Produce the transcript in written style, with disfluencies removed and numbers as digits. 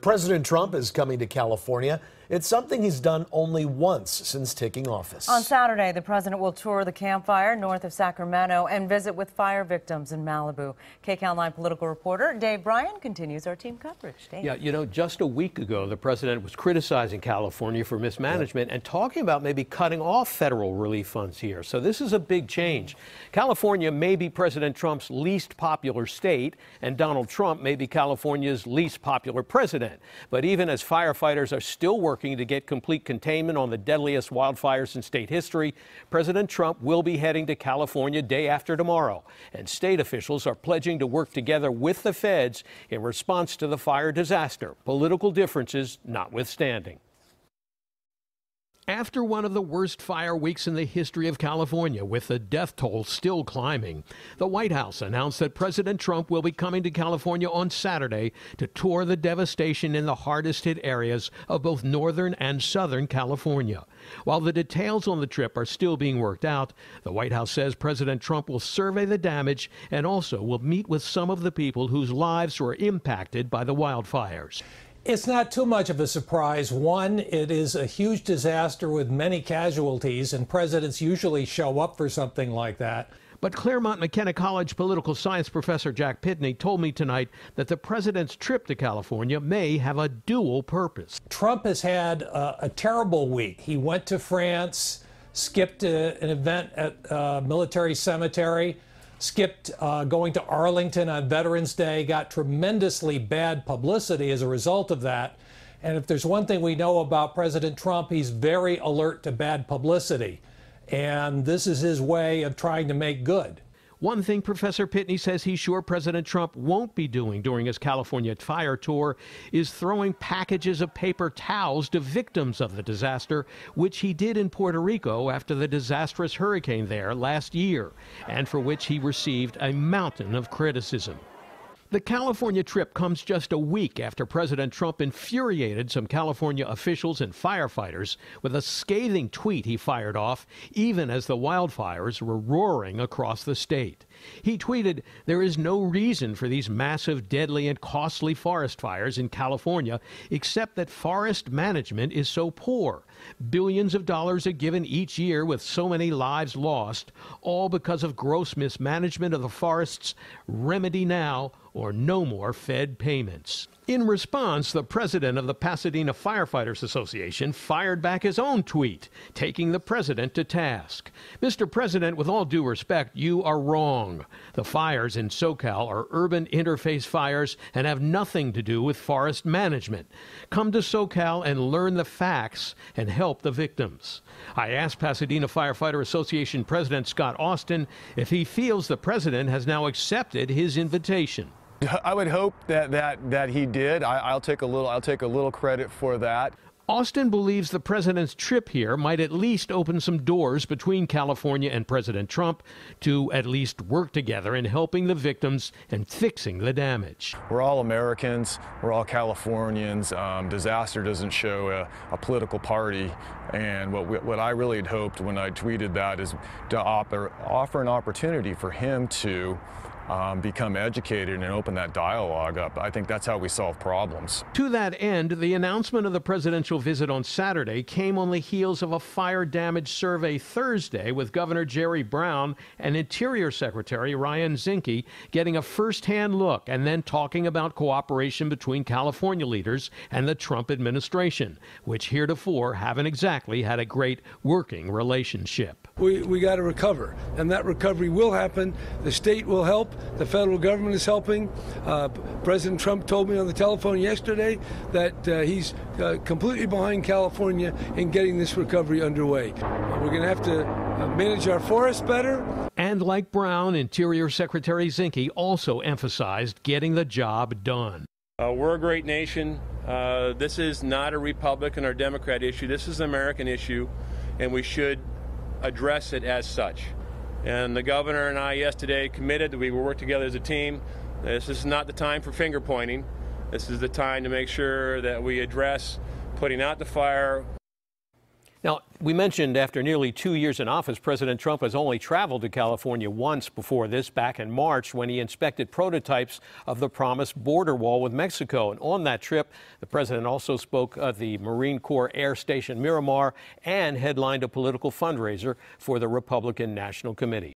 President Trump is coming to California. It's something he's done only once since taking office. On Saturday, the president will tour the campfire north of Sacramento and visit with fire victims in Malibu. KCAL 9 political reporter Dave Bryan continues our team coverage. Dave. Yeah, you know, just a week ago, the president was criticizing California for mismanagement and talking about maybe cutting off federal relief funds here. So this is a big change. California may be President Trump's least popular state, and Donald Trump may be California's least popular president. But even as firefighters are still working to get complete containment on the deadliest wildfires in state history, President Trump will be heading to California day after tomorrow. And state officials are pledging to work together with the feds in response to the fire disaster, political differences notwithstanding. After one of the worst fire weeks in the history of California, with the death toll still climbing, the White House announced that President Trump will be coming to California on Saturday to tour the devastation in the hardest hit areas of both northern and southern California. While the details on the trip are still being worked out, the White House says President Trump will survey the damage and also will meet with some of the people whose lives were impacted by the wildfires. It's not too much of a surprise. One, it is a huge disaster with many casualties, and presidents usually show up for something like that. But Claremont McKenna College political science professor Jack Pitney told me tonight that the president's trip to California may have a dual purpose. Trump has had a terrible week. He went to France, skipped an event at a military cemetery, skipped going to Arlington on Veterans Day, got tremendously bad publicity as a result of that. And if there's one thing we know about President Trump, he's very alert to bad publicity. And this is his way of trying to make good. One thing Professor Pitney says he's sure President Trump won't be doing during his California fire tour is throwing packages of paper towels to victims of the disaster, which he did in Puerto Rico after the disastrous hurricane there last year, and for which he received a mountain of criticism. The California trip comes just a week after President Trump infuriated some California officials and firefighters with a scathing tweet he fired off even as the wildfires were roaring across the state. He tweeted, "There is no reason for these massive, deadly, and costly forest fires in California except that forest management is so poor. Billions of dollars are given each year with so many lives lost, all because of gross mismanagement of the forests. Remedy now or no more Fed payments." In response, the president of the Pasadena Firefighters Association fired back his own tweet, taking the president to task. "Mr. President, with all due respect, you are wrong. The fires in SoCal are urban interface fires and have nothing to do with forest management. Come to SoCal and learn the facts and help the victims." I asked Pasadena Firefighter Association President Scott Austin if he feels the president has now accepted his invitation. I would hope that he did. I'll take a little credit for that. Austin believes the president's trip here might at least open some doors between California and President Trump to at least work together in helping the victims and fixing the damage. We're all Americans. We're all Californians. Disaster doesn't show a political party. And what I really had hoped when I tweeted that is to offer an opportunity for him to become educated and open that dialogue up. I think that's how we solve problems. To that end, the announcement of the presidential visit on Saturday came on the heels of a fire damage survey Thursday, with Governor Jerry Brown and Interior Secretary Ryan Zinke getting a first-hand look and then talking about cooperation between California leaders and the Trump administration, which heretofore haven't exactly had a great working relationship. We got to recover, and that recovery will happen. The state will help. The federal government is helping. President Trump told me on the telephone yesterday that he's completely behind California in getting this recovery underway. We're going to have to manage our forests better. And like Brown, Interior Secretary Zinke also emphasized getting the job done. We're a great nation. This is not a Republican or Democrat issue. This is an American issue, and we should address it as such. And the governor and I yesterday committed that we will work together as a team. This is not the time for finger pointing. This is the time to make sure that we address putting out the fire. Now, we mentioned after nearly 2 years in office, President Trump has only traveled to California once before this, back in March, when he inspected prototypes of the promised border wall with Mexico. And on that trip, the president also spoke at the Marine Corps Air Station Miramar and headlined a political fundraiser for the Republican National Committee.